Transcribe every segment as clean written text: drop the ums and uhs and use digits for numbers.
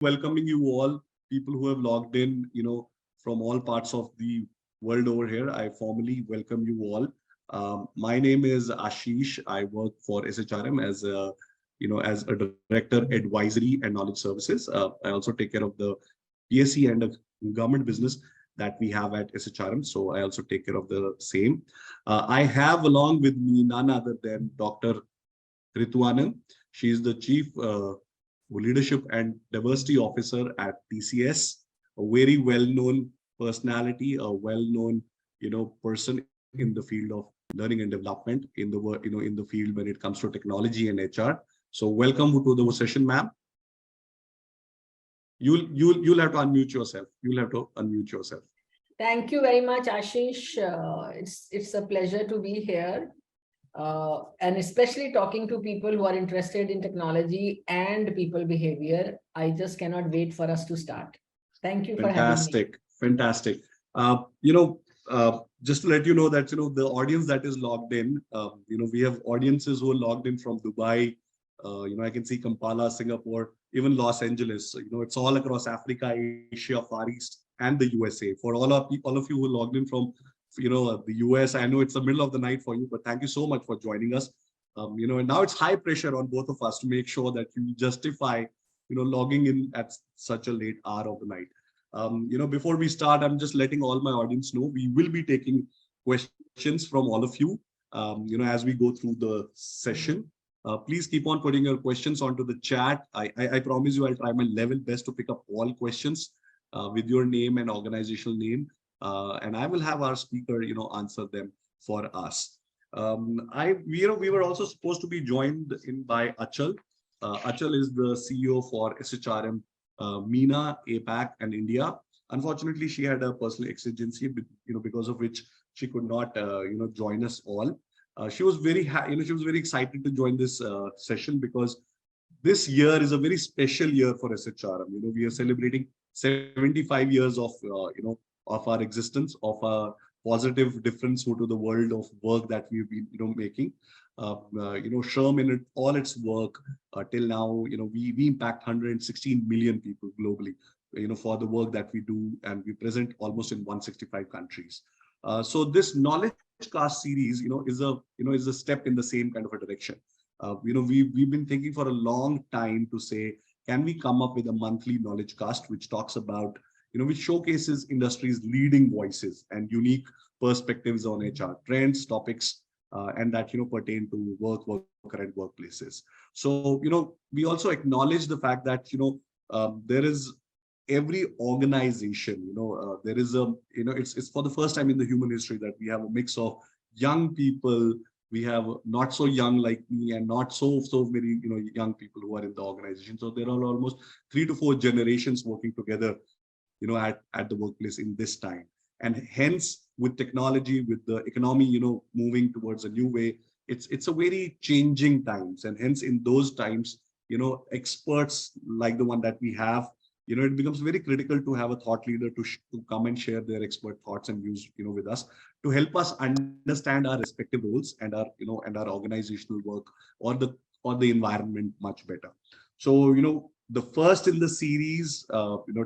welcoming you all, people who have logged in, from all parts of the world over here. I formally welcome you all. My name is Ashish. I work for SHRM as a director, advisory and knowledge services. I also take care of the PSC and the government business that we have at SHRM. So I also take care of the same. I have along with me none other than Dr. Ritu Anand. She is the Chief Leadership and Diversity Officer at TCS, a very well-known personality, a well-known person in the field of learning and development in the in the field when it comes to technology and HR. So welcome to the session, ma'am. You'll have to unmute yourself. You'll have to unmute yourself. Thank you very much, Ashish. It's a pleasure to be here. And especially talking to people who are interested in technology and people behavior. I just cannot wait for us to start. Thank you for having me. Fantastic. Just to let you know that, the audience that is logged in, we have audiences who are logged in from Dubai. I can see Kampala, Singapore, even Los Angeles. It's all across Africa, Asia, Far East, and the USA. For all of you who logged in from the US, I know it's the middle of the night for you, but thank you so much for joining us. And now it's high pressure on both of us to make sure that you justify, logging in at such a late hour of the night. Before we start, I'm just letting all my audience know we will be taking questions from all of you, as we go through the session. Please keep on putting your questions onto the chat. I promise you I'll try my level best to pick up all questions with your name and organizational name. And I will have our speaker, answer them for us. We were also supposed to be joined in by Achal. Achal is the CEO for SHRM MENA, APAC, and India. Unfortunately, she had a personal exigency, because of which she could not, join us all. She was very, she was very excited to join this session because this year is a very special year for SHRM. We are celebrating 75 years of, of our existence, of a positive difference to the world of work that we've been, making. SHRM in all its work till now, we impact 116 million people globally, for the work that we do, and we present almost in 165 countries. So this knowledge cast series, is a step in the same kind of a direction. We've been thinking for a long time to say, can we come up with a monthly knowledge cast which talks about, which showcases industry's leading voices and unique perspectives on HR trends, topics, and that, pertain to worker and workplaces. So, we also acknowledge the fact that, there is every organization, there is a, it's for the first time in the human history that we have a mix of young people. We have not so young like me and not so many, young people who are in the organization. So there are almost 3 to 4 generations working together, at the workplace in this time. And hence, with technology, with the economy, moving towards a new way, it's a very changing times. And hence, in those times, experts like the one that we have, it becomes very critical to have a thought leader to come and share their expert thoughts and views, with us, to help us understand our respective roles and our, and our organizational work or the environment much better. So, the first in the series,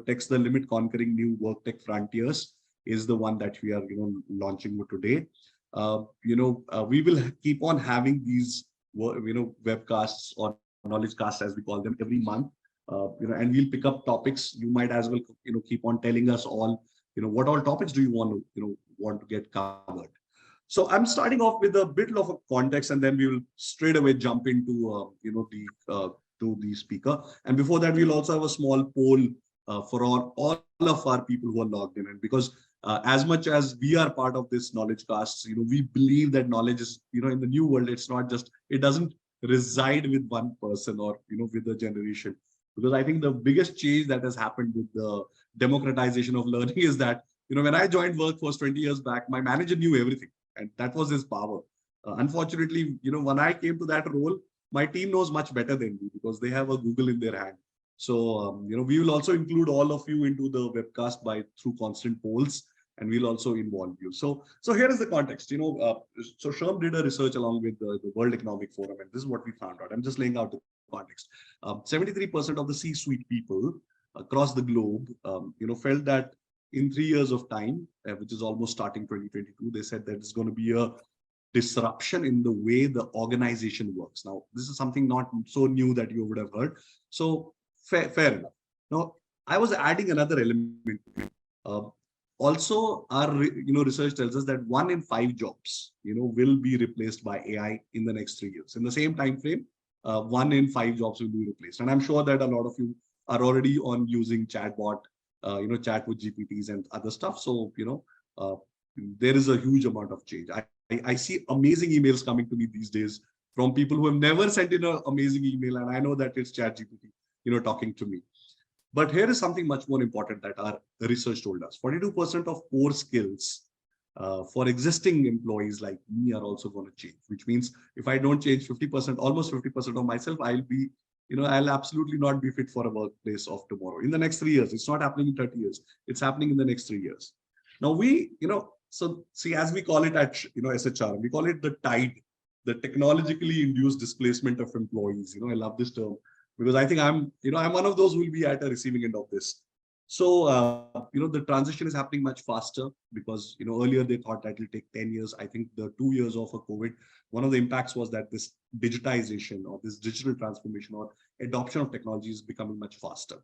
Text the Limit, Conquering New WorkTech Frontiers, is the one that we are, launching today. We will keep on having these, webcasts or knowledge casts, as we call them, every month. And we'll pick up topics. You might as well, keep on telling us all, what all topics do you want to get covered. So I'm starting off with a bit of a context, and then we will straight away jump into, to the speaker. And before that, we'll also have a small poll for all of our people who are logged in. And because as much as we are part of this knowledge casts, we believe that knowledge is, in the new world, it's not just, it doesn't reside with one person or, with a generation. Because I think the biggest change that has happened with the democratization of learning is that, when I joined Workforce 20 years back, my manager knew everything, and that was his power. Unfortunately, when I came to that role, my team knows much better than me because they have a Google in their hand. So, we will also include all of you into the webcast through constant polls, and we'll also involve you. So here is the context. So SHRM did a research along with the World Economic Forum, and this is what we found out. I'm just laying out the context. 73% of the C-suite people across the globe, felt that in 3 years of time, which is almost starting 2022, they said that it's going to be a disruption in the way the organization works. Now, this is something not so new that you would have heard. So fair enough. Now, I was adding another element. Uh, Also, our research tells us that 1 in 5 jobs will be replaced by AI in the next 3 years. In the same time frame, 1 in 5 jobs will be replaced. And I'm sure that a lot of you are already on using chatbot, chat with GPTs and other stuff. So uh, there is a huge amount of change. I see amazing emails coming to me these days from people who have never sent in an amazing email, and I know that it's chat GPT, talking to me. But here is something much more important that our research told us. 42% of core skills for existing employees like me are also going to change, which means if I don't change 50%, almost 50% of myself, I'll absolutely not be fit for a workplace of tomorrow. In the next 3 years, it's not happening in 30 years. It's happening in the next 3 years. Now so see, as we call it at, SHRM, we call it the tide, the technologically induced displacement of employees. I love this term, because I think I'm one of those who will be at a receiving end of this. So, the transition is happening much faster because, earlier they thought that it will take 10 years. I think the 2 years of a COVID, one of the impacts was that this digitization or this digital transformation or adoption of technology is becoming much faster.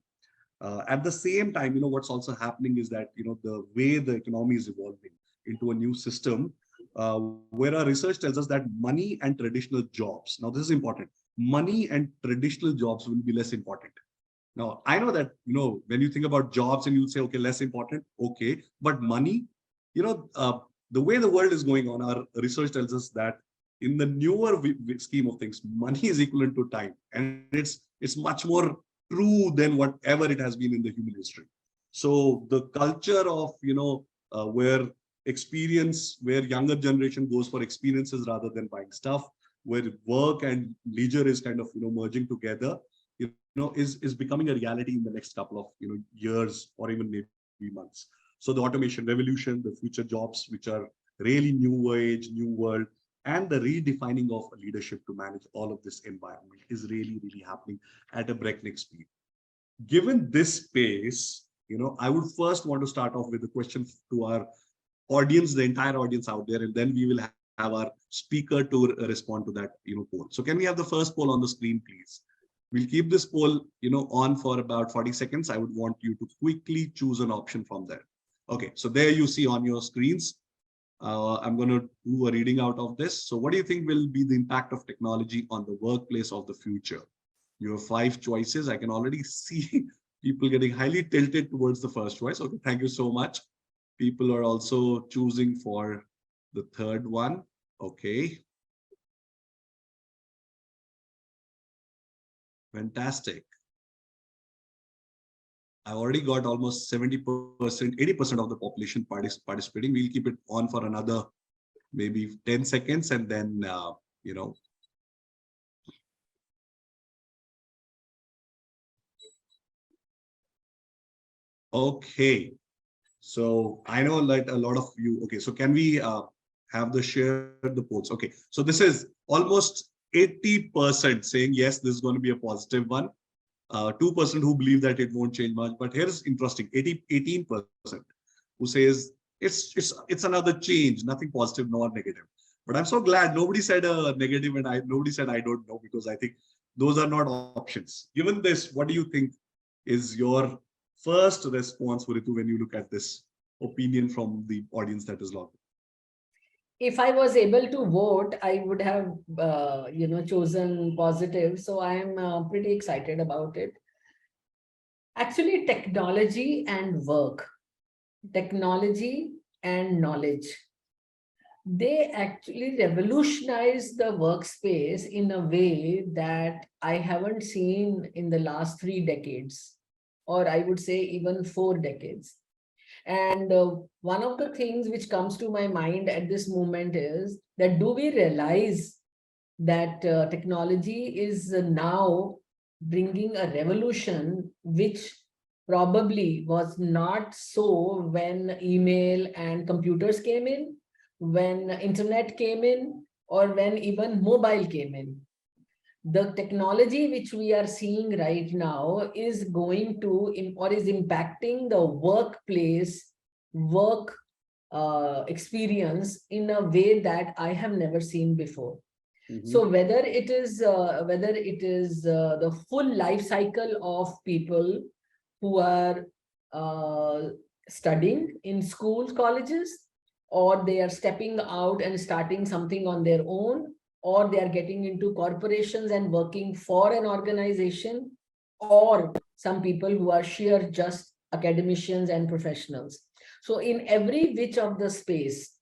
At the same time, what's also happening is that, the way the economy is evolving into a new system, where our research tells us that money and traditional jobs, now this is important, money and traditional jobs will be less important. Now, I know that, when you think about jobs and you say, okay, less important, okay, but money, the way the world is going on, our research tells us that in the newer scheme of things, money is equivalent to time. And it's much more true than whatever it has been in the human history. So the culture of, where younger generation goes for experiences rather than buying stuff, where work and leisure is kind of, merging together, is becoming a reality in the next couple of, years or even maybe months. So the automation revolution, the future jobs, which are really new age, new world, and the redefining of leadership to manage all of this environment is really, really happening at a breakneck speed. Given this space, I would first want to start off with a question to our audience, the entire audience out there, and then we will have our speaker to respond to that, poll. So can we have the first poll on the screen, please? We'll keep this poll, on for about 40 seconds. I would want you to quickly choose an option from there. Okay, so there you see on your screens. I'm going to do a reading out of this. So what do you think will be the impact of technology on the workplace of the future? You have 5 choices. I can already see people getting highly tilted towards the first choice. Okay, thank you so much. People are also choosing for the third one. Okay. Fantastic. I've already got almost 70%, 80% of the population participating. We'll keep it on for another maybe 10 seconds and then, Okay. So I know that a lot of you, okay, so can we have share the polls? Okay, so this is almost 80% saying, yes, this is going to be a positive one. 2% who believe that it won't change much. But here's interesting, 18% who says it's another change, nothing positive nor negative. But I'm so glad nobody said a negative and nobody said I don't know, because I think those are not options. Given this, what do you think is your first response, Ritu, when you look at this opinion from the audience that is logged? If I was able to vote, I would have, chosen positive. So I'm pretty excited about it. Actually, technology and work, technology and knowledge, they actually revolutionize the workspace in a way that I haven't seen in the last 3 decades, or I would say even 4 decades. And one of the things which comes to my mind at this moment is that, do we realize that technology is now bringing a revolution which probably was not so when email and computers came in, when internet came in, or when even mobile came in. The technology which we are seeing right now is going to or is impacting the workplace, work experience in a way that I have never seen before. So whether it is the full life cycle of people who are uh, studying in schools, colleges, or they are stepping out and starting something on their own, or they are getting into corporations and working for an organization, or some people who are sheer just academicians and professionals. So in every which of the space,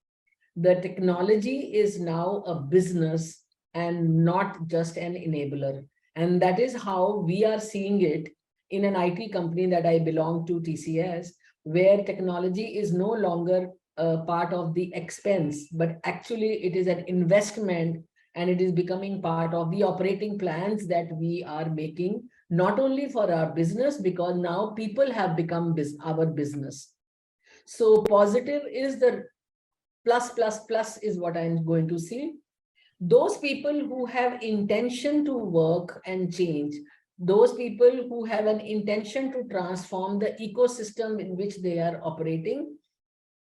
the technology is now a business and not just an enabler. And that is how we are seeing it in an IT company that I belong to, TCS, where technology is no longer a part of the expense, but actually it is an investment, and it is becoming part of the operating plans that we are making, not only for our business, because now people have become our business. So positive is the plus is what I'm going to see. Those people who have intention to work and change, those people who have an intention to transform the ecosystem in which they are operating,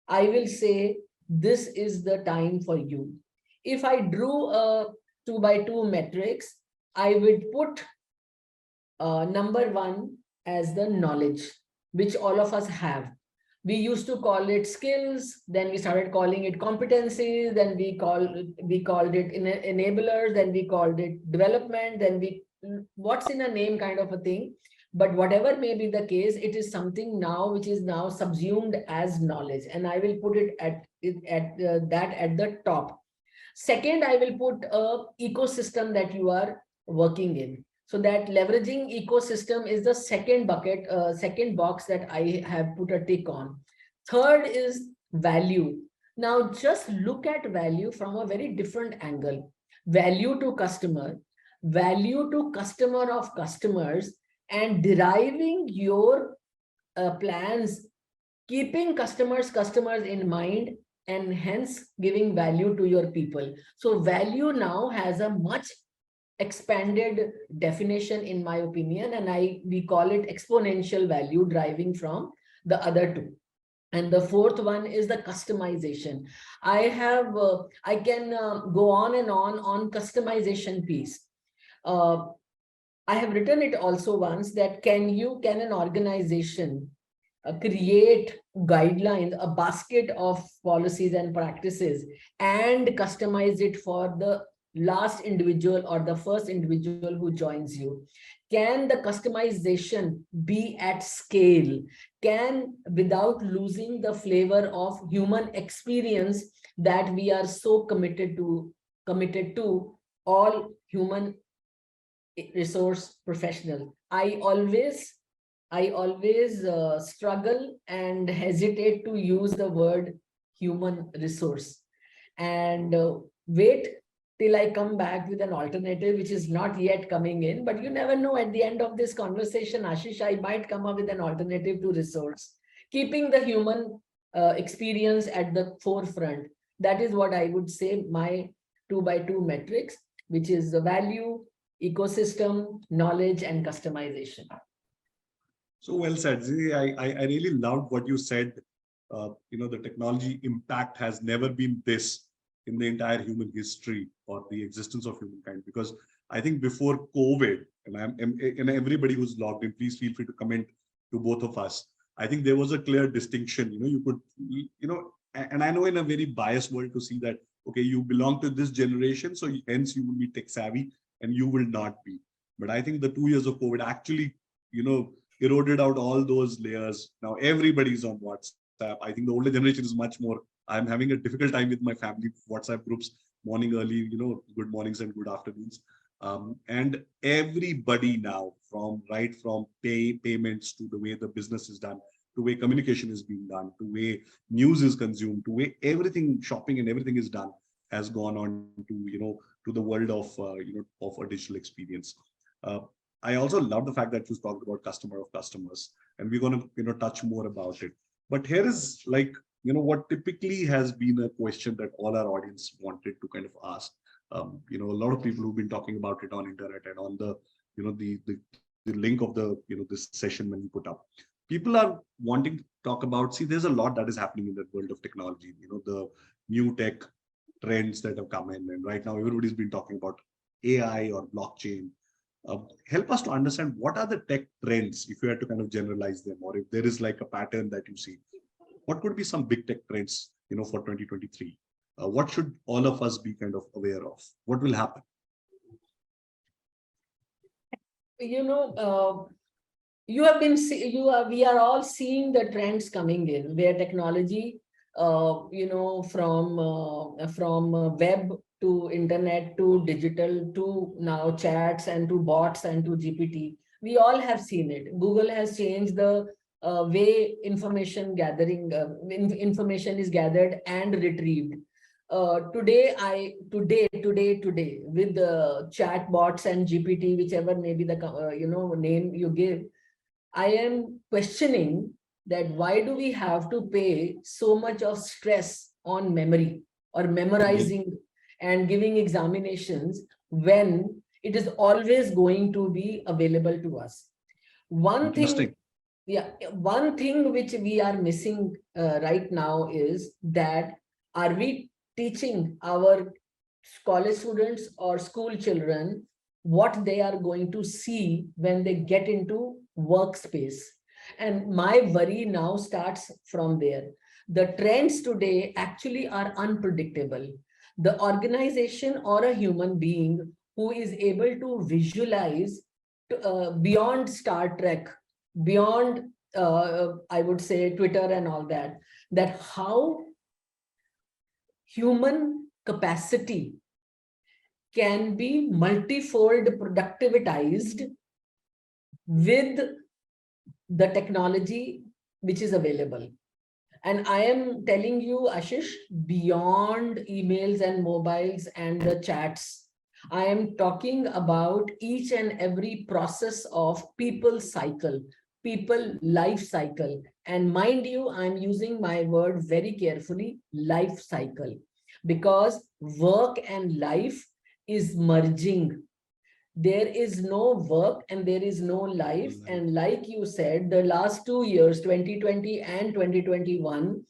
I will say this is the time for you. If I drew a 2x2 matrix, I would put number one as the knowledge, which all of us have. We used to call it skills, then we started calling it competencies, then we called it enablers, then we called it development, then we what's in a name kind of a thing. But whatever may be the case, it is something now which is now subsumed as knowledge, and I will put it at that at the top. Second, I will put a ecosystem that you are working in. So that leveraging ecosystem is the second bucket, second box that I have put a tick on. Third is value. Now just look at value from a very different angle. Value to customer of customers, and deriving your plans, keeping customers in mind, and hence giving value to your people. So value now has a much expanded definition, in my opinion, and we call it exponential value driving from the other two. And the fourth one is the customization. I can go on and on customization piece. I have written it also once that can an organization create guidelines, a basket of policies and practices, and customize it for the last individual or the first individual who joins you? Can the customization be at scale? Can, without losing the flavor of human experience that we are so committed to all human resource professional? I always struggle and hesitate to use the word human resource, and wait till I come back with an alternative, which is not yet coming in. But you never know, at the end of this conversation, Ashish, I might come up with an alternative to resource, keeping the human experience at the forefront. That is what I would say my 2x2 metrics, which is the value, ecosystem, knowledge, and customization. So well said. See, I really loved what you said. The technology impact has never been this in the entire human history or the existence of humankind. Because I think before COVID, and everybody who's logged in, please feel free to comment to both of us. I think there was a clear distinction. You could, and I know in a very biased world to see that, okay, you belong to this generation, so hence you will be tech savvy and you will not be. But I think the 2 years of COVID actually, eroded out all those layers. Now everybody's on WhatsApp. I think the older generation is much more. I'm having a difficult time with my family WhatsApp groups, morning early, good mornings and good afternoons. And everybody now, from payments to the way the business is done, to way communication is being done, to way news is consumed, to way everything, shopping and everything is done, has gone on to the world of a digital experience. I also love the fact that you talked about customer of customers, and we're going to touch more about it. But here is what typically has been a question that all our audience wanted to kind of ask. A lot of people who've been talking about it on internet and on the, the link of the, this session when we put up. People are wanting to talk about, see, there's a lot that is happening in the world of technology, the new tech trends that have come in. And right now, everybody's been talking about AI or blockchain. Help us to understand what are the tech trends, if you had to kind of generalize them, or if there is like a pattern that you see. What could be some big tech trends, for 2023? What should all of us be kind of aware of? What will happen? You have been, we are all seeing the trends coming in where technology, from web to internet to digital to now chats and to bots and to GPT. We all have seen it. Google has changed the way information gathering, information is gathered and retrieved. Today, with the chat bots and GPT, whichever may be the name you give, I am questioning that why do we have to pay so much of stress on memory or memorizing and giving examinations when it is always going to be available to us? One thing which we are missing right now is that, are we teaching our college students or school children what they are going to see when they get into workspace? And my worry now starts from there. The trends today actually are unpredictable. The organization or a human being who is able to visualize beyond Star Trek, beyond, I would say, Twitter and all that, that how human capacity can be multifold productivitized with the technology which is available. And I am telling you, Ashish, beyond emails and mobiles and the chats, I am talking about each and every process of people's cycle, people life cycle. And mind you, I'm using my word very carefully, life cycle, because work and life is merging. There is no work and there is no life. And like you said, the last 2 years, 2020 and 2021,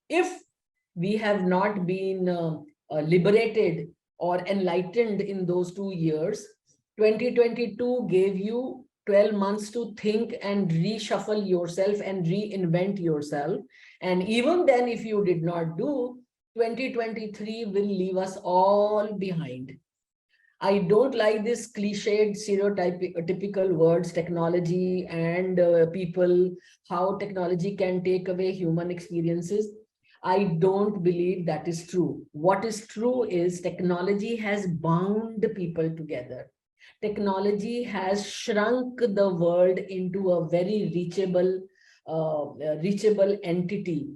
if we have not been liberated or enlightened in those 2 years, 2022 gave you 12 months to think and reshuffle yourself and reinvent yourself. And even then, if you did not do, 2023 will leave us all behind. I don't like this cliched, stereotypical words, technology and people, how technology can take away human experiences. I don't believe that is true. What is true is technology has bound people together. Technology has shrunk the world into a very reachable entity.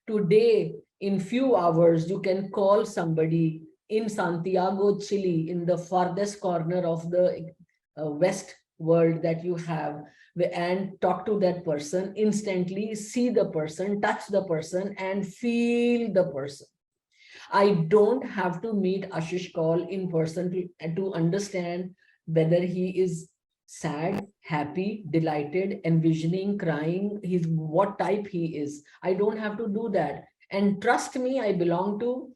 Today, in few hours, you can call somebody in Santiago, Chile, in the farthest corner of the West world that you have, and talk to that person instantly, see the person, touch the person, and feel the person. I don't have to meet Ashish Kaul in person to understand whether he is sad, happy, delighted, envisioning, crying, what type he is. I don't have to do that. And trust me, I belong to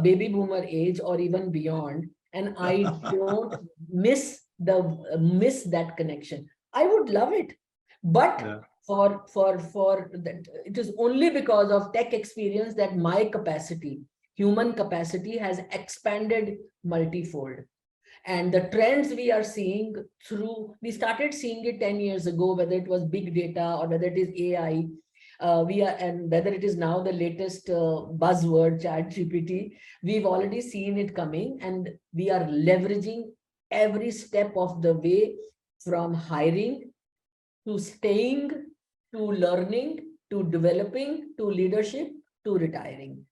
baby boomer age or even beyond, and I don't miss that connection. I would love it, but for that, it is only because of tech experience that my capacity, human capacity, has expanded multifold. And the trends we are seeing we started seeing it 10 years ago, whether it was big data or whether it is AI, and whether it is now the latest buzzword, chat GPT, we've already seen it coming, and we are leveraging every step of the way, from hiring to staying to learning to developing to leadership to retiring.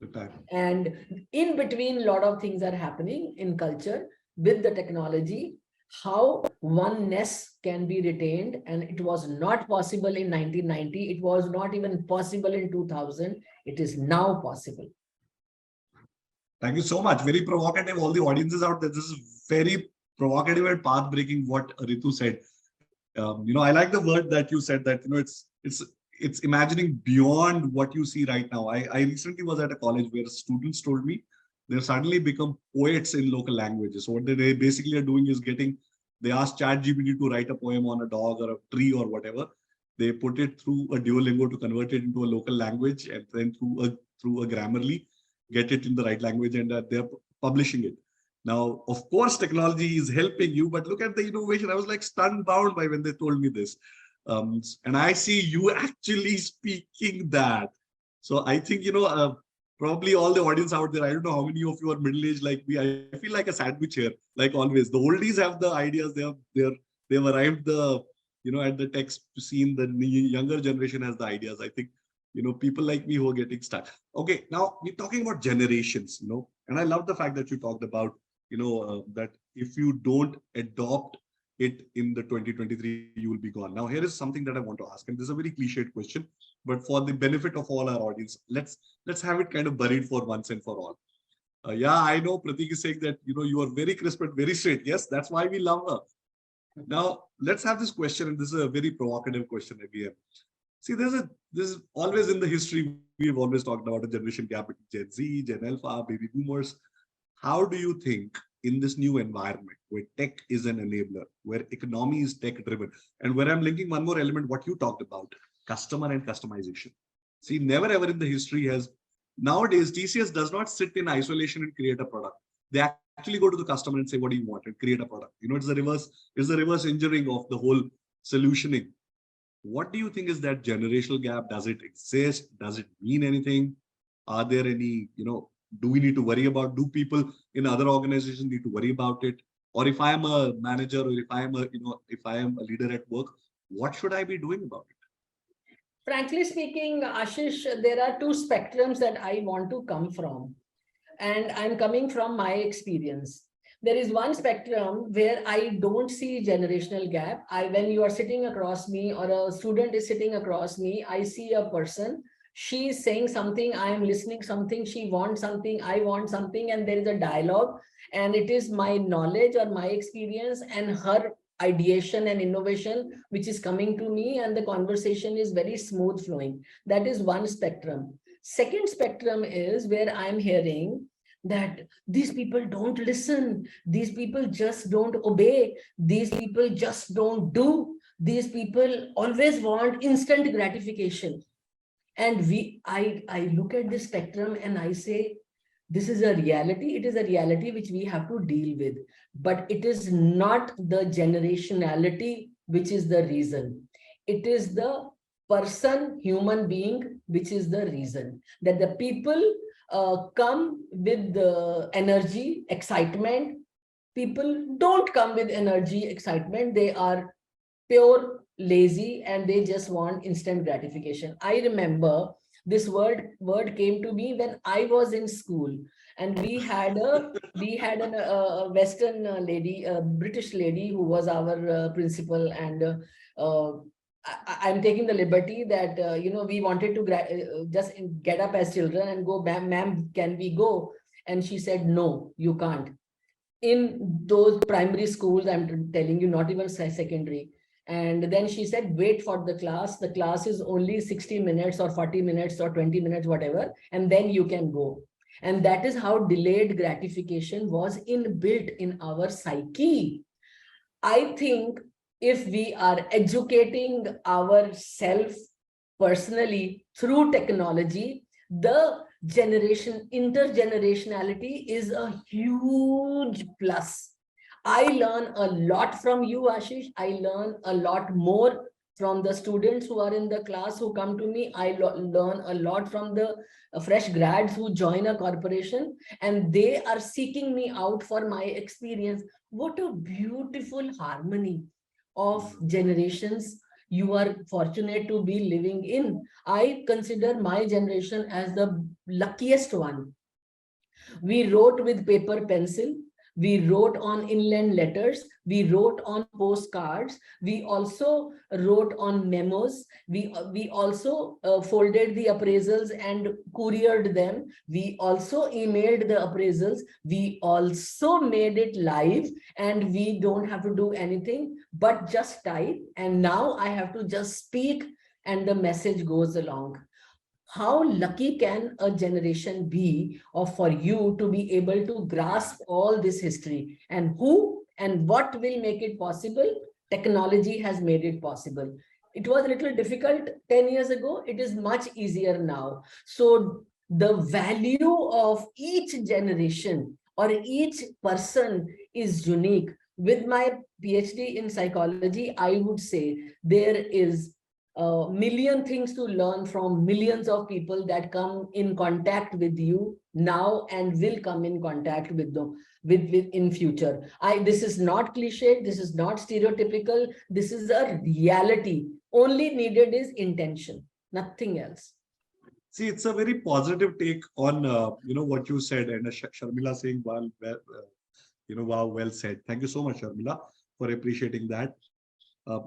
And in between, a lot of things are happening in culture with the technology, how oneness can be retained. And it was not possible in 1990. It was not even possible in 2000. It is now possible. Thank you so much. Very provocative. All the audiences out there, this is very provocative and path-breaking what Ritu said. I like the word that you said that, it's imagining beyond what you see right now. I recently was at a college where students told me they've suddenly become poets in local languages. So what they basically are doing is they ask ChatGPT to write a poem on a dog or a tree or whatever. They put it through a Duolingo to convert it into a local language, and then through a Grammarly, get it in the right language, and they're publishing it. Now, of course, technology is helping you, but look at the innovation. I was like stunned bound by when they told me this. And I see you actually speaking that. So I think, probably all the audience out there, I don't know how many of you are middle-aged like me. I feel like a sandwich here, like always. The oldies have the ideas. They've arrived at the text scene. The younger generation has the ideas. I think, people like me who are getting stuck. Okay, now we're talking about generations, and I love the fact that you talked about, that if you don't adopt it in the 2023, you will be gone. Now, here is something that I want to ask, and this is a very cliched question, but for the benefit of all our audience, let's have it kind of buried for once and for all. Yeah, I know Pratik is saying that, you are very crisp and very straight. Yes, that's why we love her. Now, let's have this question, and this is a very provocative question again. See, this is always in the history, we've always talked about a generation gap between Gen Z, Gen Alpha, baby boomers. How do you think in this new environment where tech is an enabler, where economy is tech driven, and where I'm linking one more element, what you talked about, customer and customization. See, never ever in the history has, nowadays, TCS does not sit in isolation and create a product. They actually go to the customer and say, what do you want? And create a product. It's the reverse engineering of the whole solutioning. What do you think is that generational gap? Does it exist? Does it mean anything? Are there any, do we need to worry about, do people in other organizations need to worry about it? Or if I am a manager, or if I am a leader at work, what should I be doing about it? Frankly speaking, Ashish, there are two spectrums that I want to come from. And I'm coming from my experience. There is one spectrum where I don't see generational gap. When you are sitting across me or a student is sitting across me, I see a person, she is saying something, I am listening something, she wants something, I want something, and there is a dialogue, and it is my knowledge or my experience and her ideation and innovation which is coming to me, and the conversation is very smooth flowing. That is one spectrum. Second spectrum is where I'm hearing that these people don't listen, these people just don't obey, these people just don't do, these people always want instant gratification. And I look at this spectrum and I say, this is a reality. It is a reality which we have to deal with, but it is not the generationality which is the reason. It is the person, human being, which is the reason that the people come with the energy, excitement. People don't come with energy, excitement. They are pure lazy and they just want instant gratification. I remember this word came to me when I was in school, and we had a Western lady, a British lady who was our principal, and I'm taking the liberty that we wanted to just get up as children and go, ma'am, can we go? And she said, no, you can't. In those primary schools, I'm telling you, not even secondary. And then she said, wait for the class. The class is only 60 minutes or 40 minutes or 20 minutes, whatever, and then you can go. And that is how delayed gratification was inbuilt in our psyche. I think if we are educating ourselves personally through technology, the intergenerationality is a huge plus. I learn a lot from you, Ashish. I learn a lot more from the students who are in the class who come to me. I learn a lot from the fresh grads who join a corporation, and they are seeking me out for my experience. What a beautiful harmony of generations you are fortunate to be living in. I consider my generation as the luckiest one. We wrote with paper pencil. We wrote on inland letters. We wrote on postcards. We also wrote on memos. We also folded the appraisals and couriered them. We also emailed the appraisals. We also made it live, and we don't have to do anything but just type. And now I have to just speak and the message goes along. How lucky can a generation be of for you to be able to grasp all this history, and who and what will make it possible? Technology has made it possible. It was a little difficult 10 years ago. It is much easier now. So the value of each generation or each person is unique. With my PhD in psychology, I would say there is a million things to learn from millions of people that come in contact with you now and will come in contact with them with in future. This is not cliche, this is not stereotypical, this is a reality. Only needed is intention, nothing else. See, it's a very positive take on what you said, and Sharmila saying, wow, well said. Thank you so much, Sharmila, for appreciating that.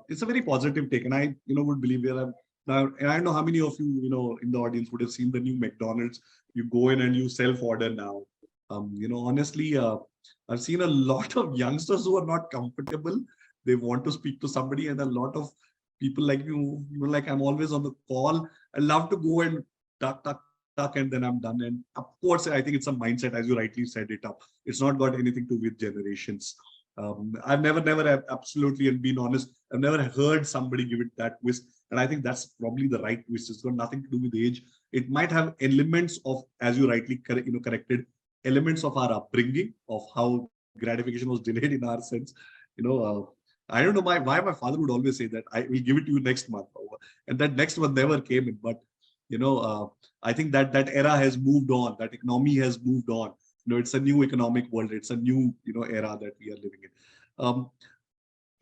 It's a very positive take, and I would believe we are now. And I don't know how many of you in the audience would have seen the new McDonald's. You go in and you self-order now. Honestly, I've seen a lot of youngsters who are not comfortable. They want to speak to somebody, and a lot of people like me who were like, I'm always on the call. I love to go and tuck, tuck, tuck, and then I'm done. And of course, I think it's a mindset, as you rightly said it up. It's not got anything to do with generations. I've never absolutely, and being honest, I've never heard somebody give it that twist. And I think that's probably the right twist. It's got nothing to do with age. It might have elements of, as you rightly corrected, elements of our upbringing, of how gratification was delayed in our sense. I don't know why my father would always say that I will give it to you next month, and that next month never came in. But I think that era has moved on. That economy has moved on. It's a new economic world. It's a new era that we are living in.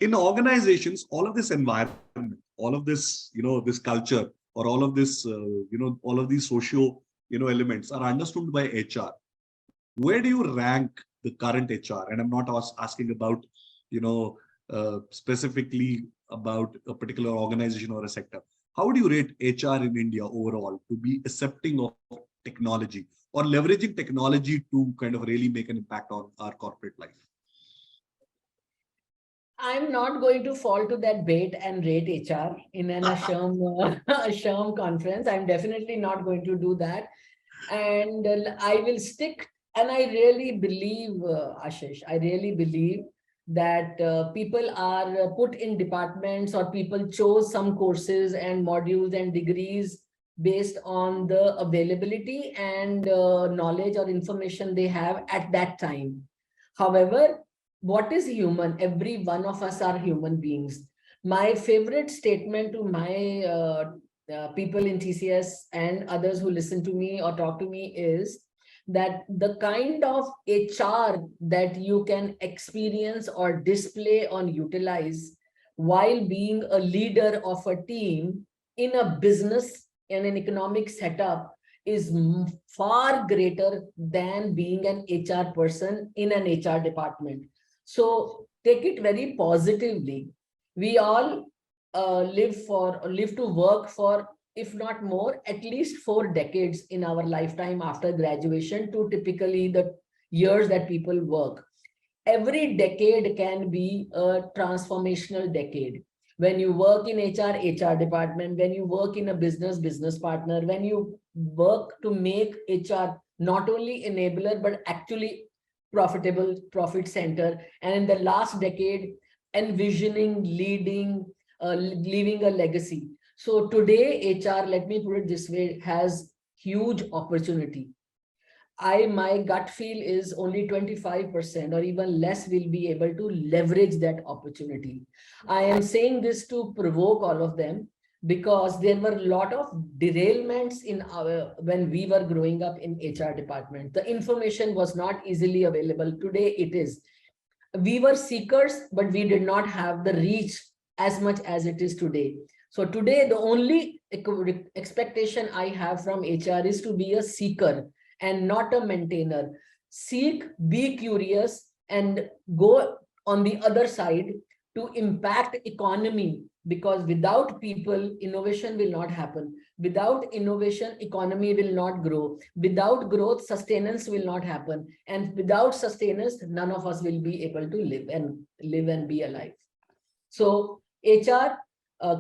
In organizations, all of this environment, all of this this culture, or all of this all of these socio elements are understood by HR. Where do you rank the current HR? And I'm not asking about specifically about a particular organization or a sector. How would you rate HR in India overall to be accepting of technology or leveraging technology to kind of really make an impact on our corporate life? I'm not going to fall to that bait and rate HR in an SHRM conference. I'm definitely not going to do that. And I will stick, and I really believe, Ashish, I really believe that people are put in departments, or people chose some courses and modules and degrees based on the availability and knowledge or information they have at that time. However, what is human? Every one of us are human beings. My favorite statement to my people in TCS and others who listen to me or talk to me is that the kind of HR that you can experience or display or utilize while being a leader of a team in a business and an economic setup is far greater than being an HR person in an HR department. So take it very positively. We all live to work for, if not more, at least 4 decades in our lifetime after graduation, to typically the years that people work. Every decade can be a transformational decade. When you work in HR department, when you work in a business partner, when you work to make HR not only enabler, but actually profitable, profit center. And in the last decade, envisioning, leading, leaving a legacy. So today, HR, let me put it this way, has huge opportunity. My gut feel is only 25% or even less will be able to leverage that opportunity. I am saying this to provoke all of them, because there were a lot of derailments in when we were growing up in HR department. The information was not easily available. Today it is. We were seekers, but we did not have the reach as much as it is today. So today, the only expectation I have from HR is to be a seeker and not a maintainer. Seek, be curious, and go on the other side to impact economy, because without people, innovation will not happen. Without innovation, economy will not grow. Without growth, sustenance will not happen. And without sustenance, none of us will be able to live and be alive. So HR,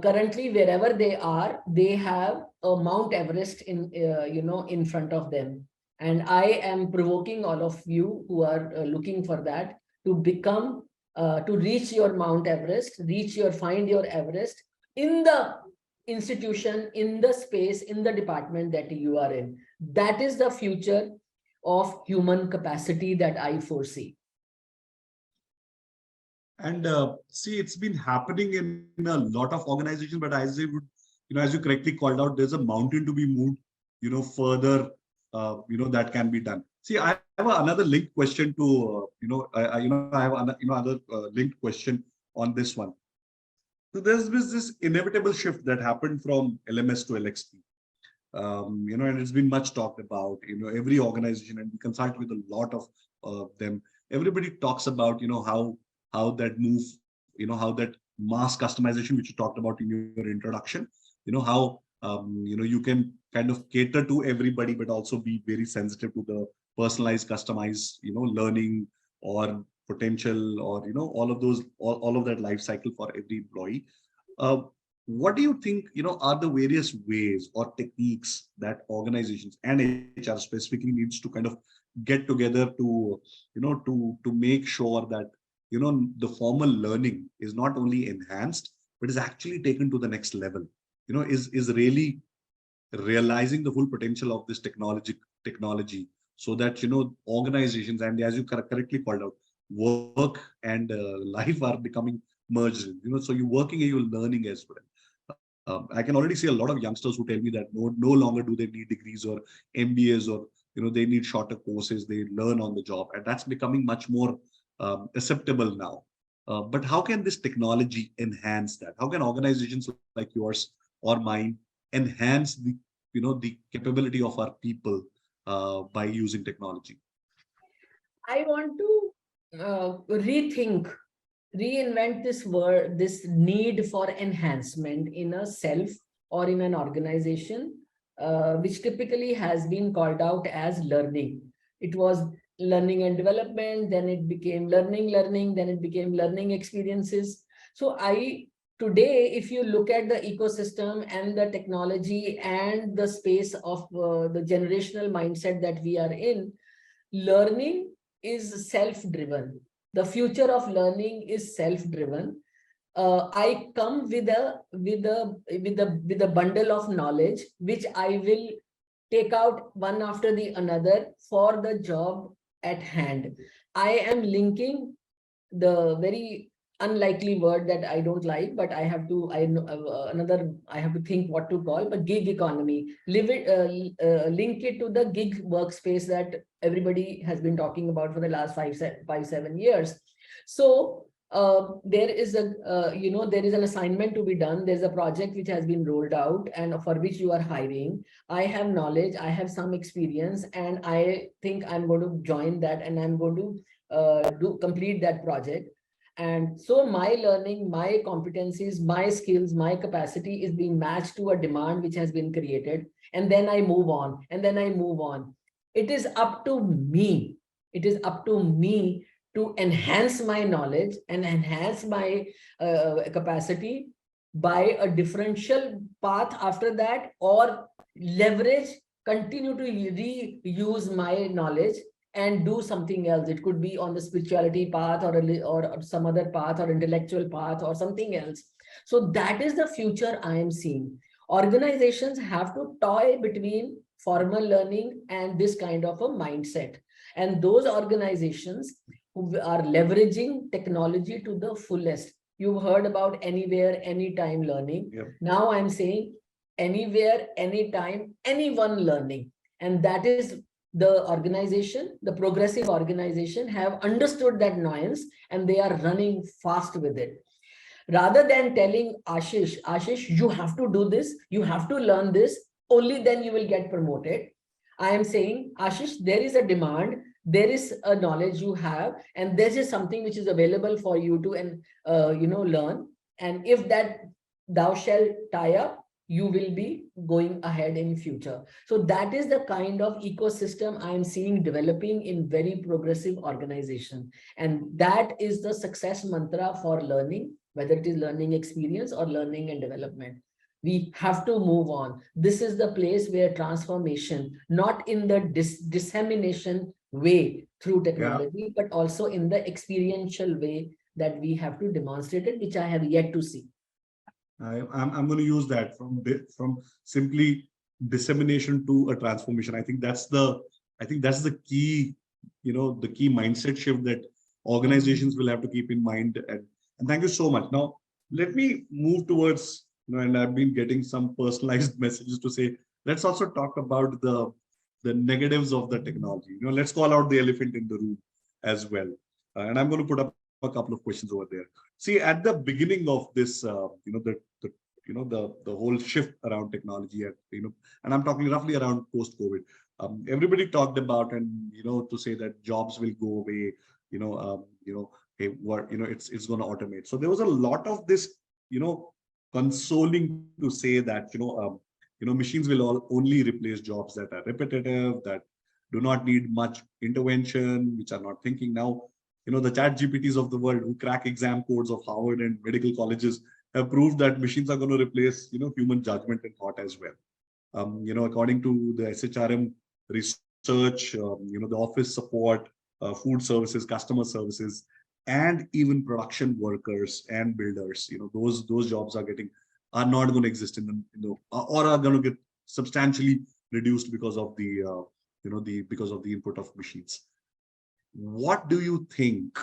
currently wherever they are, they have a Mount Everest in front of them. And I am provoking all of you who are looking for that to become, to reach your Mount Everest, find your Everest in the institution, in the space, in the department that you are in. That is the future of human capacity that I foresee. And see, it's been happening in a lot of organizations, but as they would, as you correctly called out, there's a mountain to be moved, further, that can be done. See, I have another linked question to, I have another linked question on this one. So there's this inevitable shift that happened from LMS to LXP. And it's been much talked about, every organization, and we consult with a lot of them. Everybody talks about, how that move, how that mass customization, which you talked about in your introduction, how, you can kind of cater to everybody, but also be very sensitive to the personalized, customized, learning or potential, or, all of those, all of that life cycle for every employee. What do you think, are the various ways or techniques that organizations and HR specifically needs to kind of get together to, to make sure that, the formal learning is not only enhanced, but is actually taken to the next level, is really realizing the full potential of this technology, so that, organizations, and as you correctly called out, work and life are becoming merged, so you're working and you're learning as well. I can already see a lot of youngsters who tell me that no longer do they need degrees or MBAs, or they need shorter courses. They learn on the job, and that's becoming much more acceptable now. But how can this technology enhance that? How can organizations like yours or mine enhance the capability of our people by using technology? I want to reinvent this word, this need for enhancement in a self or in an organization, which typically has been called out as learning. It was learning and development, then it became learning, then it became learning experiences. So today, if you look at the ecosystem and the technology and the space of the generational mindset that we are in, learning is self-driven. The future of learning is self-driven. I come with a bundle of knowledge, which I will take out one after the another for the job at hand. I am linking the very unlikely word that I don't like, but I have to, I have to think what to call, but gig economy. Link it to the gig workspace that everybody has been talking about for the last 7 years. So there is there is an assignment to be done. There's a project which has been rolled out and for which you are hiring. I have knowledge, I have some experience, and I think I'm going to join that, and I'm going to complete that project. And so my learning, my competencies, my skills, my capacity is being matched to a demand which has been created. And then I move on, and then I move on. It is up to me. It is up to me to enhance my knowledge and enhance my capacity by a differential path after that, or leverage, continue to reuse my knowledge and do something else. It could be on the spirituality path, or some other path, or intellectual path, or something else. So that is the future I am seeing. Organizations have to toy between formal learning and this kind of a mindset. And those organizations who are leveraging technology to the fullest. You've heard about anywhere, anytime learning. Yep. Now I'm saying anywhere, anytime, anyone learning. And that is the organization, the progressive organization have understood that nuance, and they are running fast with it. Rather than telling Ashish, you have to do this, you have to learn this, only then you will get promoted. I am saying, Ashish, there is a demand, there is a knowledge you have, and this is something which is available for you to learn. And if that thou shalt tie up, you will be going ahead in future. So that is the kind of ecosystem I am seeing developing in very progressive organization. And that is the success mantra for learning, whether it is learning experience or learning and development. We have to move on. This is the place where transformation, not in the dissemination way through technology, but also in the experiential way that we have to demonstrate it, which I have yet to see. I'm going to use that from simply dissemination to a transformation. I think that's the key, the key mindset shift that organizations will have to keep in mind. And thank you so much. Now, let me move towards, and I've been getting some personalized messages to say, let's also talk about the negatives of the technology. Let's call out the elephant in the room as well. And I'm going to put up a couple of questions over there. See, at the beginning of this, the whole shift around technology, and I'm talking roughly around post-COVID. Everybody talked about, and to say that jobs will go away. Hey, it's going to automate. So there was a lot of this, consoling to say that machines will only replace jobs that are repetitive, that do not need much intervention, which are not thinking. Now, the chat GPTs of the world who crack exam codes of Harvard and medical colleges have proved that machines are going to replace, human judgment and thought as well. According to the SHRM research, the office support, food services, customer services, and even production workers and builders, those jobs are not going to exist or are going to get substantially reduced because of because of the input of machines. What do you think,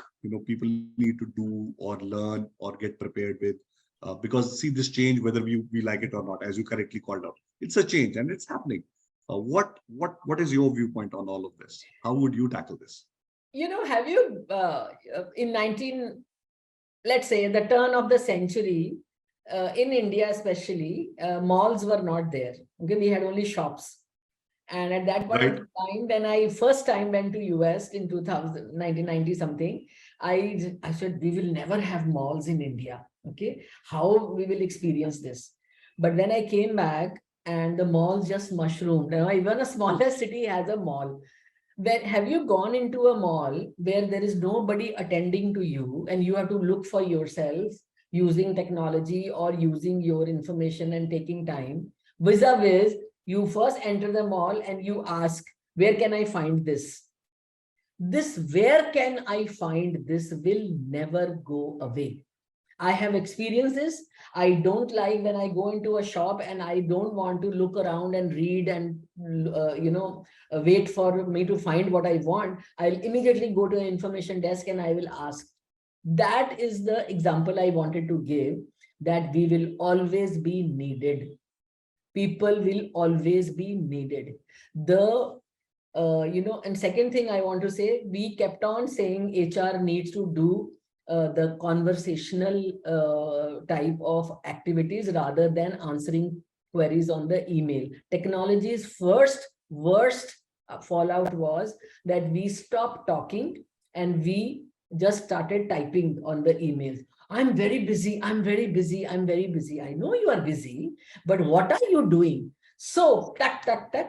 people need to do or learn or get prepared with? Because see, this change, whether we like it or not, as you correctly called out, it's a change and it's happening. What is your viewpoint on all of this? How would you tackle this? Have you let's say the turn of the century, in India especially, malls were not there. Okay, we had only shops. And at that point of time, when I first time went to US in 1990 something, I said, we will never have malls in India. Okay, how we will experience this? But when I came back and the malls just mushroomed, even a smaller city has a mall. Have you gone into a mall where there is nobody attending to you and you have to look for yourself using technology or using your information and taking time? Vis-a-vis, you first enter the mall and you ask, where can I find this? This where can I find this will never go away. I have experienced this. I don't like when I go into a shop and I don't want to look around and read and, wait for me to find what I want. I'll immediately go to an information desk and I will ask. That is the example I wanted to give, that we will always be needed. People will always be needed. And second thing I want to say, we kept on saying HR needs to do the conversational type of activities rather than answering queries on the email. Technology's worst fallout was that we stopped talking and we just started typing on the emails. I'm very busy. I'm very busy. I'm very busy. I know you are busy, but what are you doing? So,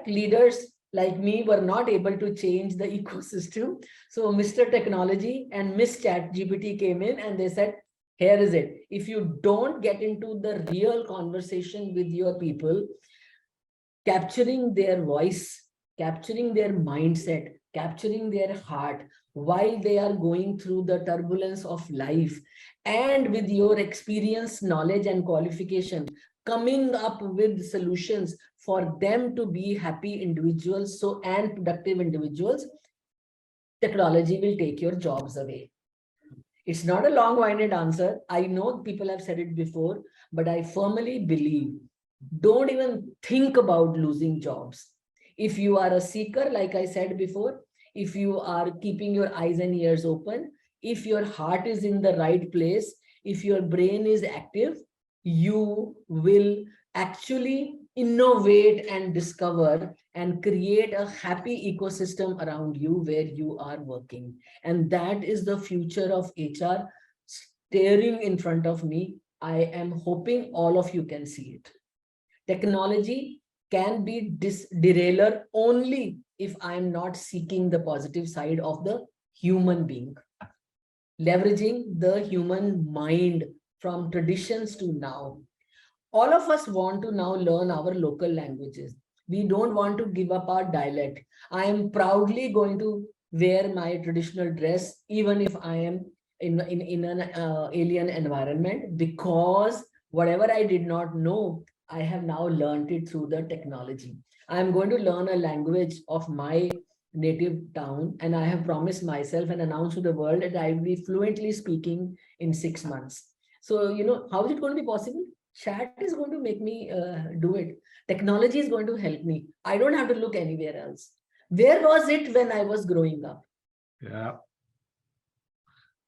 leaders like me were not able to change the ecosystem. So Mr. Technology and Miss Chat GPT came in and they said, here is it. If you don't get into the real conversation with your people, capturing their voice, capturing their mindset, capturing their heart while they are going through the turbulence of life, and with your experience, knowledge, and qualification, coming up with solutions for them to be happy individuals and productive individuals, technology will take your jobs away. It's not a long-winded answer. I know people have said it before, but I firmly believe, don't even think about losing jobs. If you are a seeker, like I said before, if you are keeping your eyes and ears open, if your heart is in the right place, if your brain is active, you will actually innovate and discover and create a happy ecosystem around you where you are working. And that is the future of HR staring in front of me. I am hoping all of you can see it. Technology can be derailer only if I am not seeking the positive side of the human being, leveraging the human mind from traditions to now. All of us want to now learn our local languages. We don't want to give up our dialect. I am proudly going to wear my traditional dress, even if I am in an alien environment, because whatever I did not know, I have now learned it through the technology. I am going to learn a language of my native town, and I have promised myself and announced to the world that I will be fluently speaking in 6 months. So, how is it going to be possible? Chat is going to make me do it. Technology is going to help me. I don't have to look anywhere else. Where was it when I was growing up? Yeah.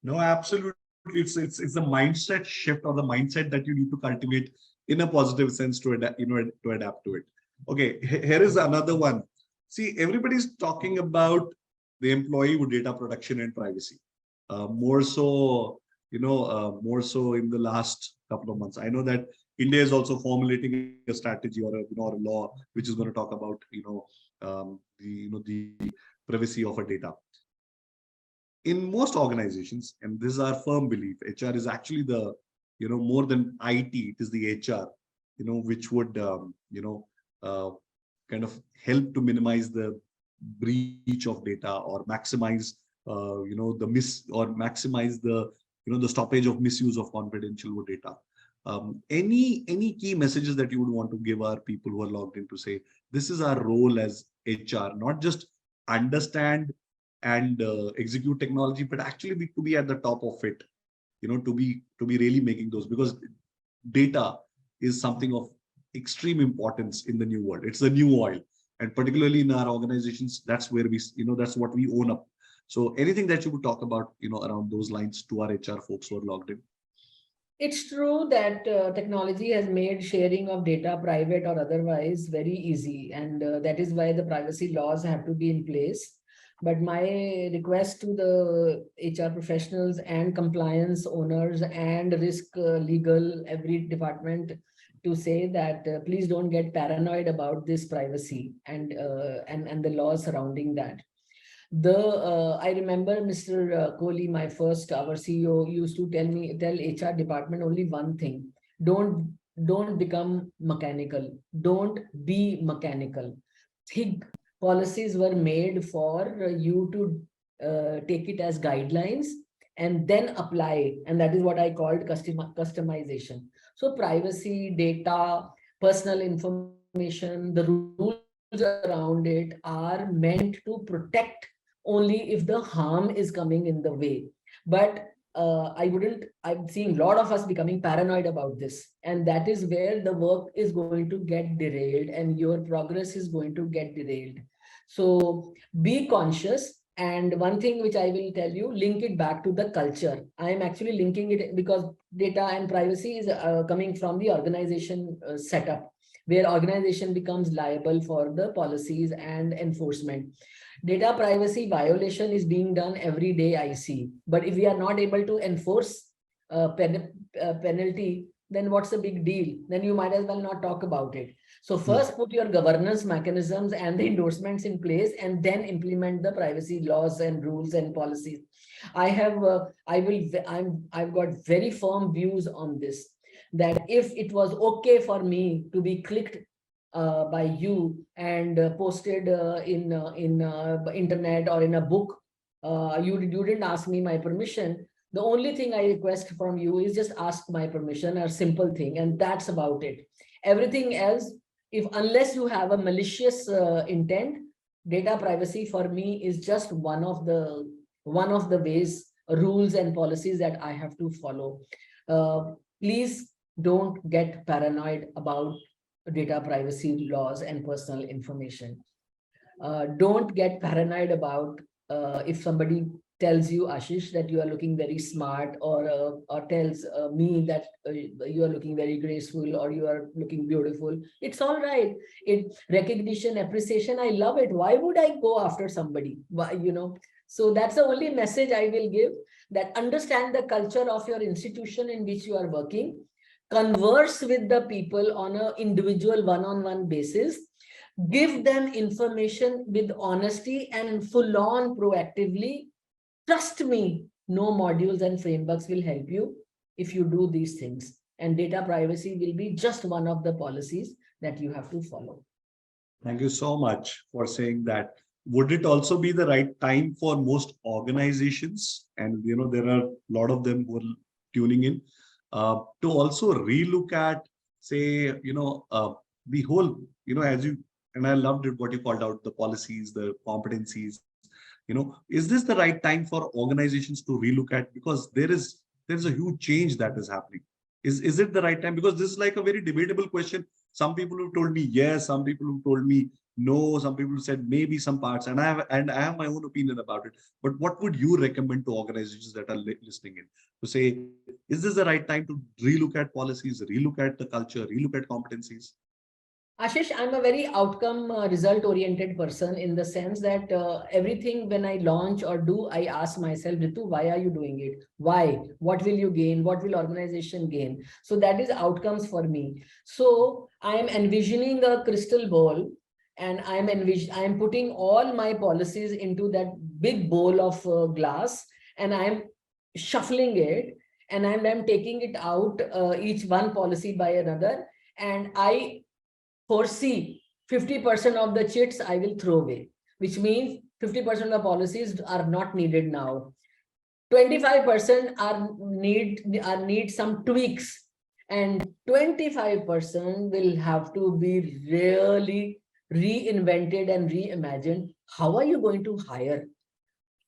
No, absolutely. It's the mindset shift or the mindset that you need to cultivate in a positive sense to adapt, to adapt to it. Okay, here is another one. See, everybody's talking about the employee with data protection and privacy. More so, more so in the last couple of months. I know that India is also formulating a strategy or or a law which is going to talk about the privacy of a data. In most organizations, and this is our firm belief, HR is actually the more than IT, it is the HR which would kind of help to minimize the breach of data or maximize the maximize the the stoppage of misuse of confidential data. Any key messages that you would want to give our people who are logged in to say this is our role as HR, not just understand and execute technology, but actually to be at the top of it, to be really making those, because data is something of extreme importance in the new world. It's the new oil, and particularly in our organizations, that's where we that's what we own up. So anything that you would talk about around those lines to our HR folks who are logged in? It's true that technology has made sharing of data, private or otherwise, very easy, and that is why the privacy laws have to be in place. But my request to the HR professionals and compliance owners and risk legal, every department, to say that please don't get paranoid about this privacy and the laws surrounding that. I remember Mr. Kohli, my first, our CEO, used to tell HR department only one thing: don't become mechanical, don't be mechanical. Think policies were made for you to take it as guidelines and then apply, and that is what I called customization. So privacy, data, personal information, the rules around it are meant to protect only if the harm is coming in the way. But I'm seeing a lot of us becoming paranoid about this. And that is where the work is going to get derailed and your progress is going to get derailed. So be conscious. And one thing which I will tell you, link it back to the culture. I am actually linking it because data and privacy is coming from the organization setup, where organization becomes liable for the policies and enforcement. Data privacy violation is being done every day, I see. But if we are not able to enforce penalty, then what's the big deal? Then you might as well not talk about it. So first put your governance mechanisms and the endorsements in place, and then implement the privacy laws and rules and policies. I've got very firm views on this, that if it was okay for me to be clicked by you and posted in internet or in a book, you didn't ask me my permission. The only thing I request from you is just ask my permission, a simple thing, and that's about it. Everything else, unless you have a malicious intent, data privacy for me is just one of the ways, rules and policies that I have to follow. Please don't get paranoid about data privacy laws and personal information. Don't get paranoid about if somebody tells you, Ashish, that you are looking very smart, or tells me that you are looking very graceful, or you are looking beautiful. It's all right. It recognition, appreciation. I love it. Why would I go after somebody? Why, So that's the only message I will give, that understand the culture of your institution in which you are working, converse with the people on an individual one-on-one basis, give them information with honesty and full-on proactively. Trust me, no modules and frameworks will help you if you do these things. And data privacy will be just one of the policies that you have to follow. Thank you so much for saying that. Would it also be the right time for most organizations, and there are a lot of them who are tuning in, to also relook at, say, the whole, as you, and I loved it what you called out, the policies, the competencies. Is this the right time for organizations to relook at, because there's a huge change that is happening? Is it the right time? Because this is like a very debatable question. Some people have told me yes, some people have told me no, some people said maybe some parts, and I have my own opinion about it. But what would you recommend to organizations that are listening in, to say, is this the right time to relook at policies, relook at the culture, relook at competencies? Ashish, I'm a very outcome result oriented person, in the sense that everything when I launch or do, I ask myself, Ritu, why are you doing it? Why? What will you gain? What will organization gain? So that is outcomes for me. So I am envisioning a crystal ball, and I'm putting all my policies into that big bowl of glass, and I'm shuffling it, and I'm taking it out, each one policy by another, and I foresee 50% of the chits I will throw away, which means 50% of the policies are not needed now. 25% need some tweaks, and 25% will have to be really reinvented and reimagined. How are you going to hire?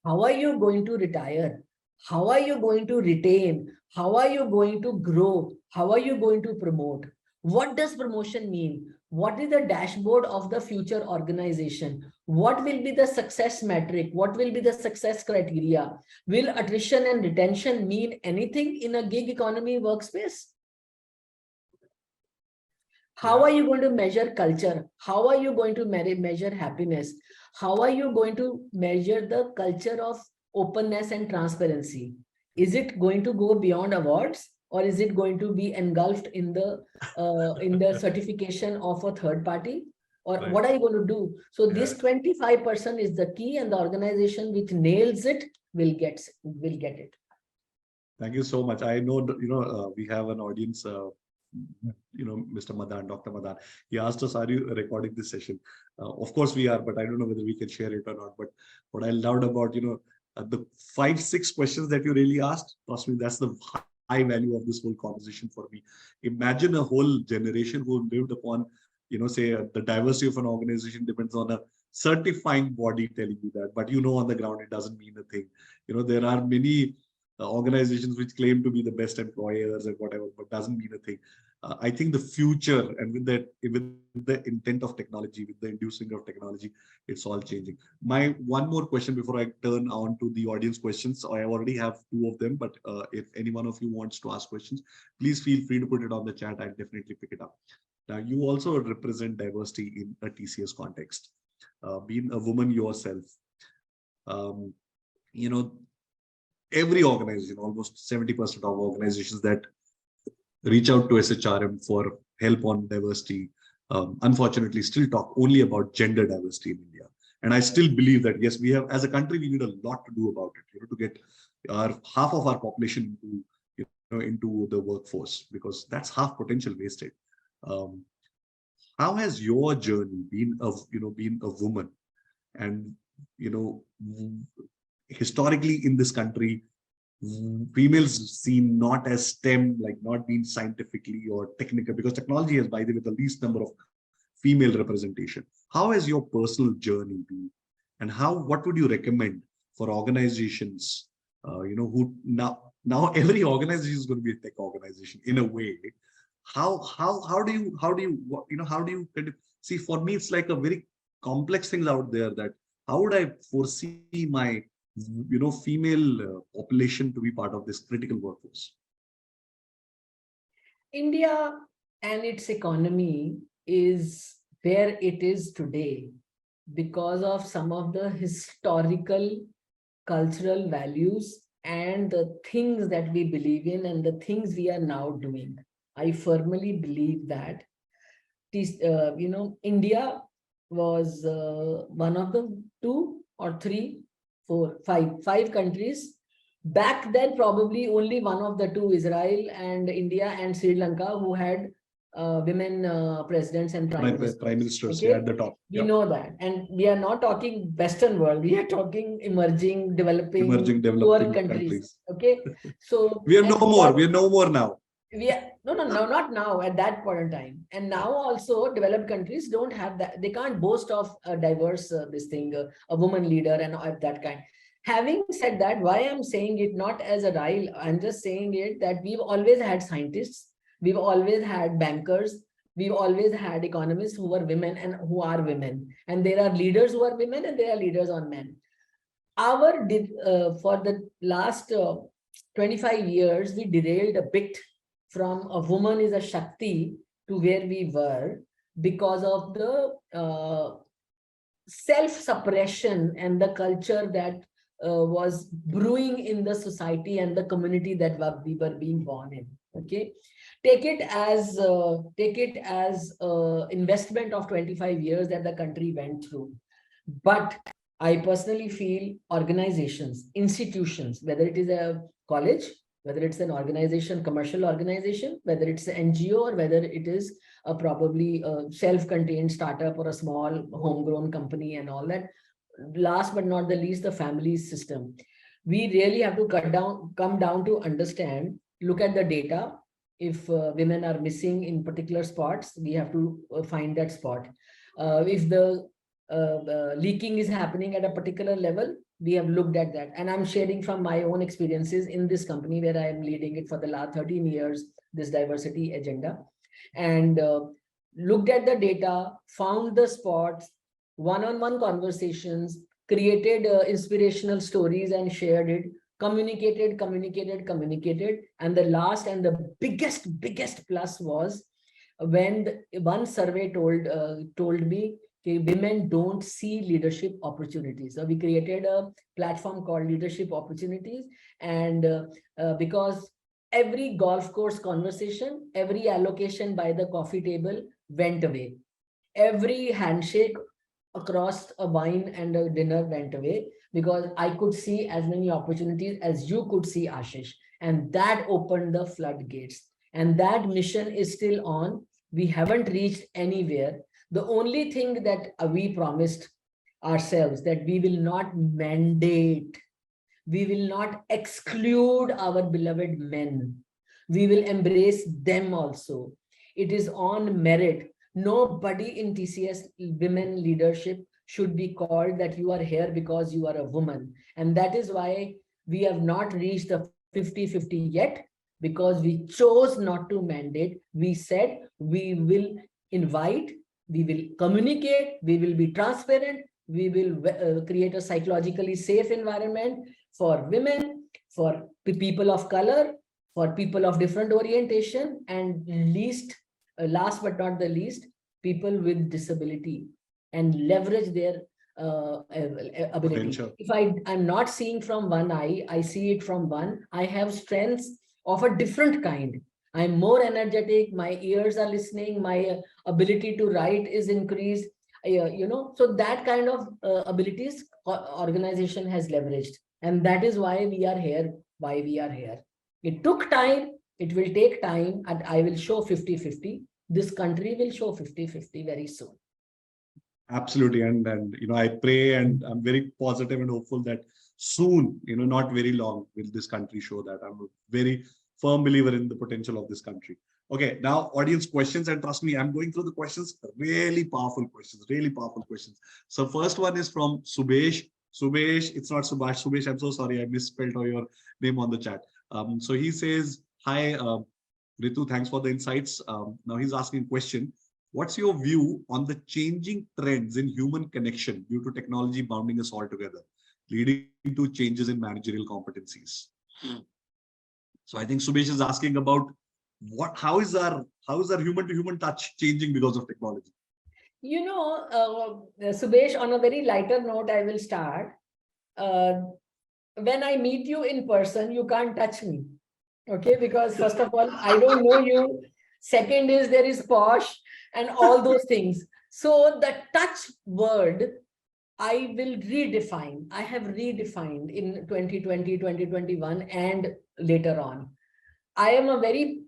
How are you going to retire? How are you going to retain? How are you going to grow? How are you going to promote? What does promotion mean? What is the dashboard of the future organization? What will be the success metric? What will be the success criteria? Will attrition and retention mean anything in a gig economy workspace? How are you going to measure culture? How are you going to measure happiness? How are you going to measure the culture of openness and transparency? Is it going to go beyond awards, or is it going to be engulfed in the certification of a third party? Or right, what are you going to do? So this 25% is the key, and the organization which nails it will get it. Thank you so much. I know, we have an audience, Mr. Madan, Dr. Madan. He asked us, are you recording this session? Of course we are, but I don't know whether we can share it or not. But what I loved about, the 5-6 questions that you really asked, trust me, that's the high value of this whole conversation for me. Imagine a whole generation who lived upon, say the diversity of an organization depends on a certifying body telling you that, but on the ground, it doesn't mean a thing. There are many organizations which claim to be the best employers and whatever, but doesn't mean a thing. I think the future, and with the intent of technology, with the inducing of technology, it's all changing. My one more question before I turn on to the audience questions. I already have 2 of them, but if any one of you wants to ask questions, please feel free to put it on the chat. I'll definitely pick it up. Now, you also represent diversity in a TCS context. Being a woman yourself, every organization, almost 70% of organizations that reach out to SHRM for help on diversity, unfortunately still talk only about gender diversity in India. And I still believe that, yes, we have, as a country, we need a lot to do about it, to get half of our population into the workforce, because that's half potential wasted. How has your journey been being a woman, and historically in this country, females seen not as STEM, like not being scientifically or technical, because technology has, by the way, the least number of female representation. How has your personal journey been, and what would you recommend for organizations, who now every organization is going to be a tech organization in a way. How do you kind of see? For me, it's like a very complex things out there, that how would I foresee my female population to be part of this critical workforce? India and its economy is where it is today because of some of the historical, cultural values and the things that we believe in and the things we are now doing. I firmly believe that India was one of the two or three, four, five countries. Back then, probably only one of the two, Israel and India and Sri Lanka, who had women presidents and prime ministers. Prime ministers, Okay? yeah, at the top. We know that. And we are not talking Western world. We are talking emerging, developing poor countries. Okay. So we are no more. We are no more now. No, not now, at that point in time. And now also developed countries don't have that. They can't boast of a diverse, a woman leader and that kind. Having said that, why I'm saying it not as a rile, I'm just saying it that we've always had scientists, we've always had bankers, we've always had economists who were women and who are women. And there are leaders who are women and there are leaders on men. For the last 25 years, we derailed a bit from a woman is a Shakti to where we were because of the self-suppression and the culture that was brewing in the society and the community that we were being born in. Okay, take it as investment of 25 years that the country went through. But I personally feel organizations, institutions, whether it is a college, whether it's an organization, commercial organization, whether it's an NGO, or whether it is probably a self-contained startup or a small homegrown company and all that. Last but not the least, the family system. We really have to come down to understand, look at the data. If women are missing in particular spots, we have to find that spot. If the leaking is happening at a particular level, we have looked at that. And I'm sharing from my own experiences in this company where I am leading it for the last 13 years, this diversity agenda, and looked at the data, found the spots, one-on-one conversations, created inspirational stories and shared it, communicated. And the last and the biggest plus was when one survey told me, okay, women don't see leadership opportunities. So we created a platform called Leadership Opportunities. And because every golf course conversation, every allocation by the coffee table went away. Every handshake across a wine and a dinner went away, because I could see as many opportunities as you could see, Ashish. And that opened the floodgates. And that mission is still on. We haven't reached anywhere. The only thing that we promised ourselves, that we will not mandate, we will not exclude our beloved men. We will embrace them also. It is on merit. Nobody in TCS women leadership should be called that you are here because you are a woman. And that is why we have not reached the 50-50 yet, because we chose not to mandate. We said we will invite, we will communicate, we will be transparent, we will create a psychologically safe environment for women, for people of color, for people of different orientation, and last but not the least, people with disability, and leverage their ability. Potential. If I'm not seeing from one eye, I see it from one. I have strengths of a different kind. I'm more energetic, my ears are listening, my ability to write is increased, so that kind of abilities organization has leveraged. And that is why we are here, It took time, it will take time, and I will show 50-50. This country will show 50-50 very soon. Absolutely. And I pray, and I'm very positive and hopeful that soon, not very long, will this country show that. I'm a very firm believer in the potential of this country. Okay, now audience questions, and trust me, I'm going through the questions, really powerful questions. So first one is from Subesh. Subesh, it's not Subhash. Subesh, I'm so sorry, I misspelled your name on the chat. So he says, hi, Ritu, thanks for the insights. Now he's asking a question. What's your view on the changing trends in human connection due to technology bounding us all together? leading to changes in managerial competencies. So I think Subesh is asking about how is our human to human touch changing because of technology? Subesh, on a very lighter note, I will start. Uh, when I meet you in person, you can't touch me. Okay, because first of all, I don't know you. Second is there is posh and all those things. So the touch word, I will redefine. I have redefined in 2020, 2021, and later on. I am a very,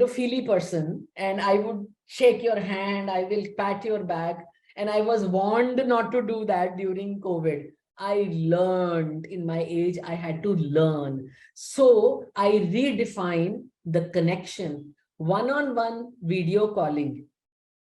feely person, and I would shake your hand, I will pat your back. And I was warned not to do that during COVID. I learned in my age, I had to learn. So I redefine the connection. One-on-one video calling,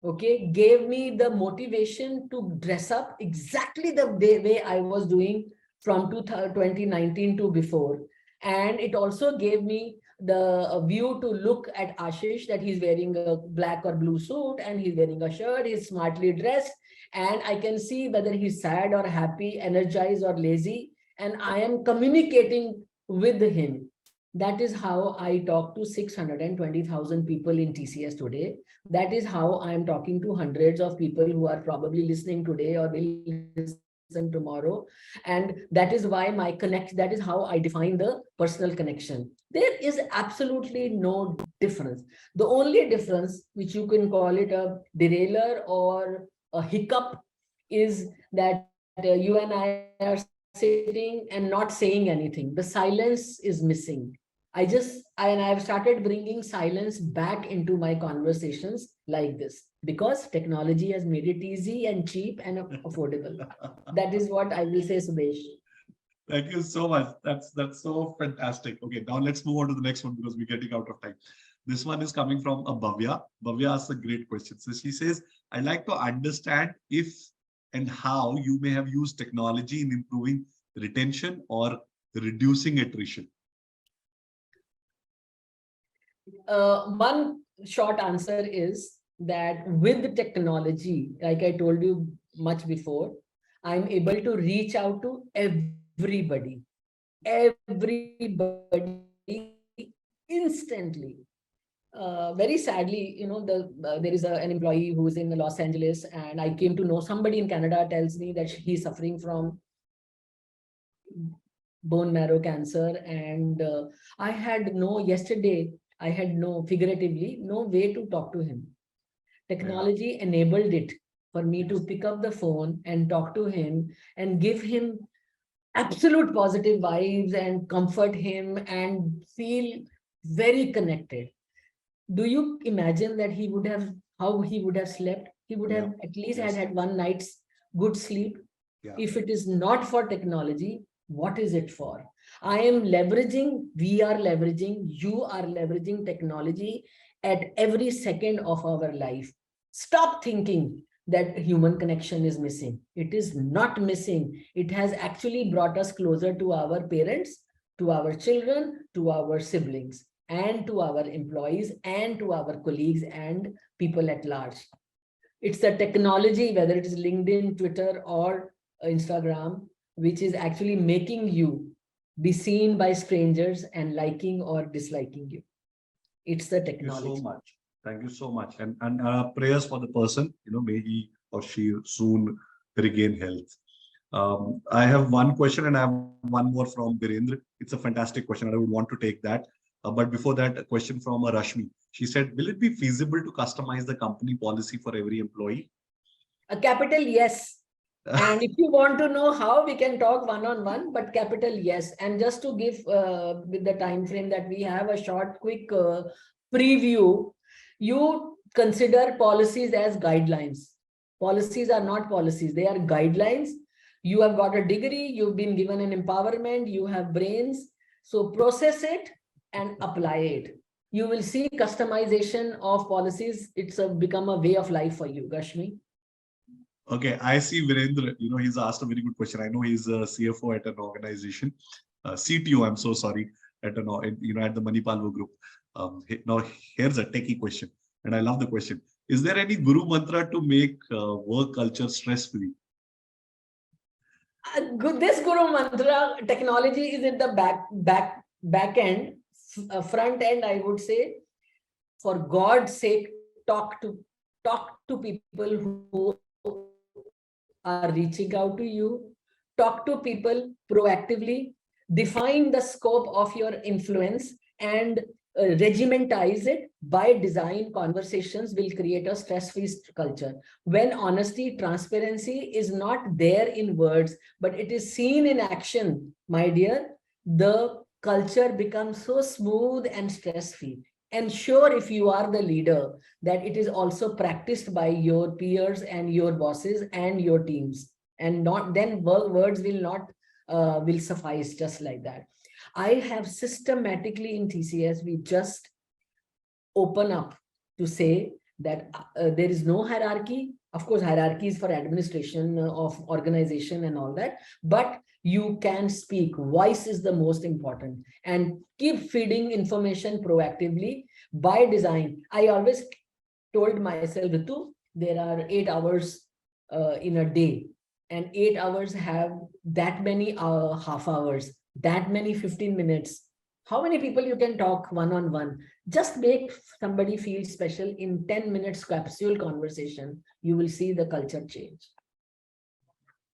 okay, gave me the motivation to dress up exactly the way I was doing from 2019 to before. And it also gave me the view to look at Ashish, that he's wearing a black or blue suit and he's wearing a shirt, he's smartly dressed, and I can see whether he's sad or happy, energized or lazy, and I am communicating with him. That is how I talk to 620,000 people in TCS today. That is how I am talking to hundreds of people who are probably listening today or will listen tomorrow. And that is why that is how I define the personal connection. There is absolutely no difference. The only difference, which you can call it a derailer or a hiccup, is that you and I are sitting and not saying anything. The silence is missing. I've started bringing silence back into my conversations like this, because technology has made it easy and cheap and affordable. That is what I will say, Subesh. Thank you so much. That's so fantastic. Okay, now let's move on to the next one because we're getting out of time. This one is coming from a Bhavya. Bhavya asks a great question. So she says, I'd like to understand if and how you may have used technology in improving retention or reducing attrition. One short answer is that with technology, like I told you much before, I'm able to reach out to everybody instantly. Very sadly, there is an employee who is in Los Angeles, and I came to know somebody in Canada tells me that he's suffering from bone marrow cancer, and yesterday I had figuratively no way to talk to him. Technology enabled it for me to pick up the phone and talk to him and give him absolute positive vibes and comfort him and feel very connected. Do you imagine that how he would have slept? He would have at least had one night's good sleep. If it is not for technology, what is it for? We are leveraging, you are leveraging technology at every second of our life. Stop thinking that human connection is missing. It is not missing. It has actually brought us closer to our parents, to our children, to our siblings, and to our employees, and to our colleagues and people at large. It's the technology, whether it is LinkedIn, Twitter, or Instagram, which is actually making you be seen by strangers and liking or disliking you. It's the technology. Thank you so much. Thank you so much. And prayers for the person, may he or she soon regain health. I have one question and I have one more from Virendra. It's a fantastic question and I would want to take that. But before that, a question from Rashmi. She said, will it be feasible to customize the company policy for every employee? A capital yes. And if you want to know how, we can talk one-on-one, but capital yes. And just to give with the time frame that we have, a short, quick preview, you consider policies as guidelines. Policies are not policies, they are guidelines. You have got a degree, you've been given an empowerment, you have brains. So process it and apply it. You will see customization of policies. It's become a way of life for you, Gashmi. Okay, I see Virendra, he's asked a very good question. I know he's a CFO at an organization, CTO, I'm so sorry, at the Manipal Group. Now, here's a techie question, and I love the question. Is there any guru mantra to make work culture stress-free? This Guru Mantra technology is at the back end, front end, I would say. For God's sake, talk to people who are reaching out to you. Talk to people proactively. Define the scope of your influence and regimentize it. By design, conversations will create a stress-free culture. When honesty, transparency is not there in words, but it is seen in action, my dear, the culture becomes so smooth and stress-free. Ensure, if you are the leader, that it is also practiced by your peers and your bosses and your teams, and not then words will not will suffice just like that. I have systematically in TCS, we just open up to say that there is no hierarchy. Of course, hierarchy is for administration of organization and all that, but you can speak. Voice is the most important, and keep feeding information proactively by design. I always told myself, Ritu, there are 8 hours in a day, and 8 hours have that many half hours, that many 15 minutes. How many people you can talk one-on-one? Just make somebody feel special in 10 minutes capsule conversation. You will see the culture change.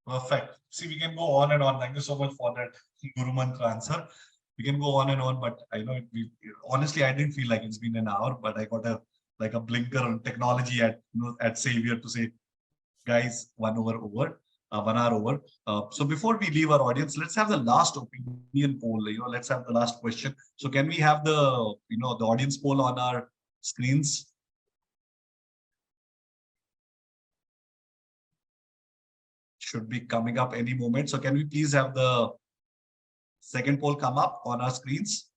Perfect. See, we can go on and on. Thank you so much for that Guru Mantra answer. We can go on and on, but I know honestly, I didn't feel like it's been an hour, but I got a blinker on technology at Savior to say, guys, 1 hour over. 1 hour over. So before we leave our audience, let's have the last opinion poll. Let's have the last question. So can we have the audience poll on our screens? Should be coming up any moment. So can we please have the second poll come up on our screens?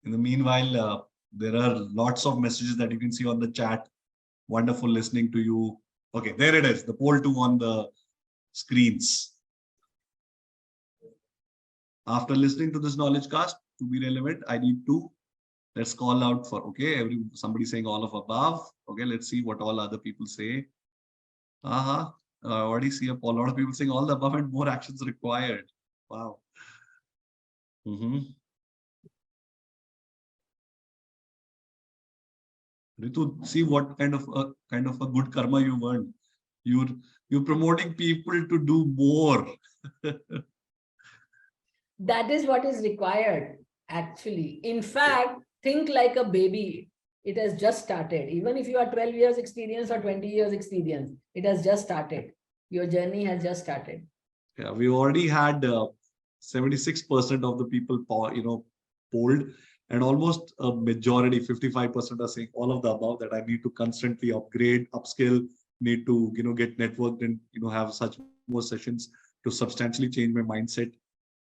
In the meanwhile, there are lots of messages that you can see on the chat. Wonderful listening to you. Okay, there it is. The poll 2 on the screens. After listening to this knowledge cast, to be relevant, I need to, let's call out for, okay, somebody saying all of above. Okay, let's see what all other people say. I already see a lot of people saying all the above and more actions required. Wow. Ritu, see what kind of a good karma you've earned. You're promoting people to do more. That is what is required, actually. In fact, think like a baby. It has just started. Even if you are 12 years experience or 20 years experience, it has just started. Your journey has just started. Yeah, we already had 76% of the people, polled, and almost a majority, 55% are saying all of the above, that I need to constantly upgrade, upskill, need to, get networked and, have such more sessions to substantially change my mindset,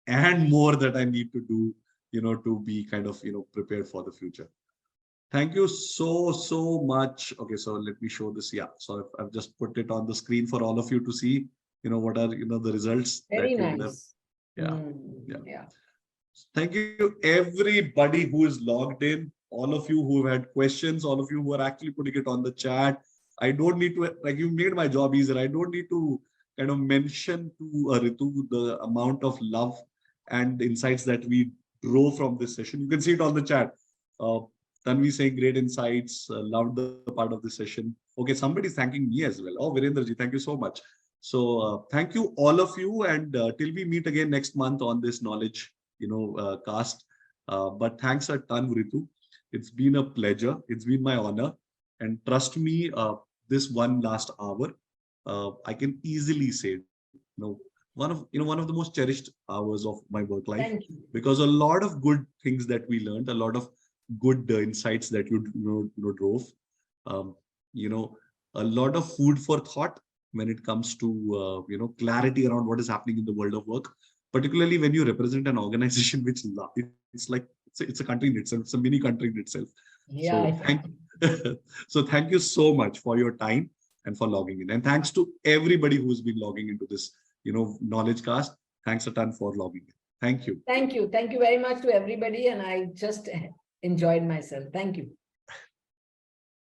and more that I need to do, to be kind of, prepared for the future. Thank you so much. Okay, so let me show this. Yeah, so I've just put it on the screen for all of you to see, what are, the results. Very nice. Yeah. Thank you, everybody who is logged in, all of you who have had questions, all of you who are actually putting it on the chat. I don't need to, like, you made my job easier. I don't need to kind of mention to Ritu the amount of love and insights that we drove from this session. You can see it on the chat. Tanvi saying great insights, loved the part of this session. Okay, somebody's thanking me as well. Oh, Virendraji, thank you so much. So thank you, all of you, and till we meet again next month on this knowledge, cast. But thanks a ton, Ritu. It's been a pleasure. It's been my honor. And trust me, this one last hour, I can easily say, one of the most cherished hours of my work life, because a lot of good things that we learned, a lot of good insights that you drove, a lot of food for thought when it comes to clarity around what is happening in the world of work, particularly when you represent an organization which it's a country in itself, it's a mini country in itself. Yeah. So thank you so much for your time and for logging in, and thanks to everybody who's been logging into this knowledge cast. Thanks a ton for logging in. Thank you. Thank you very much to everybody. And I just enjoyed myself. Thank you.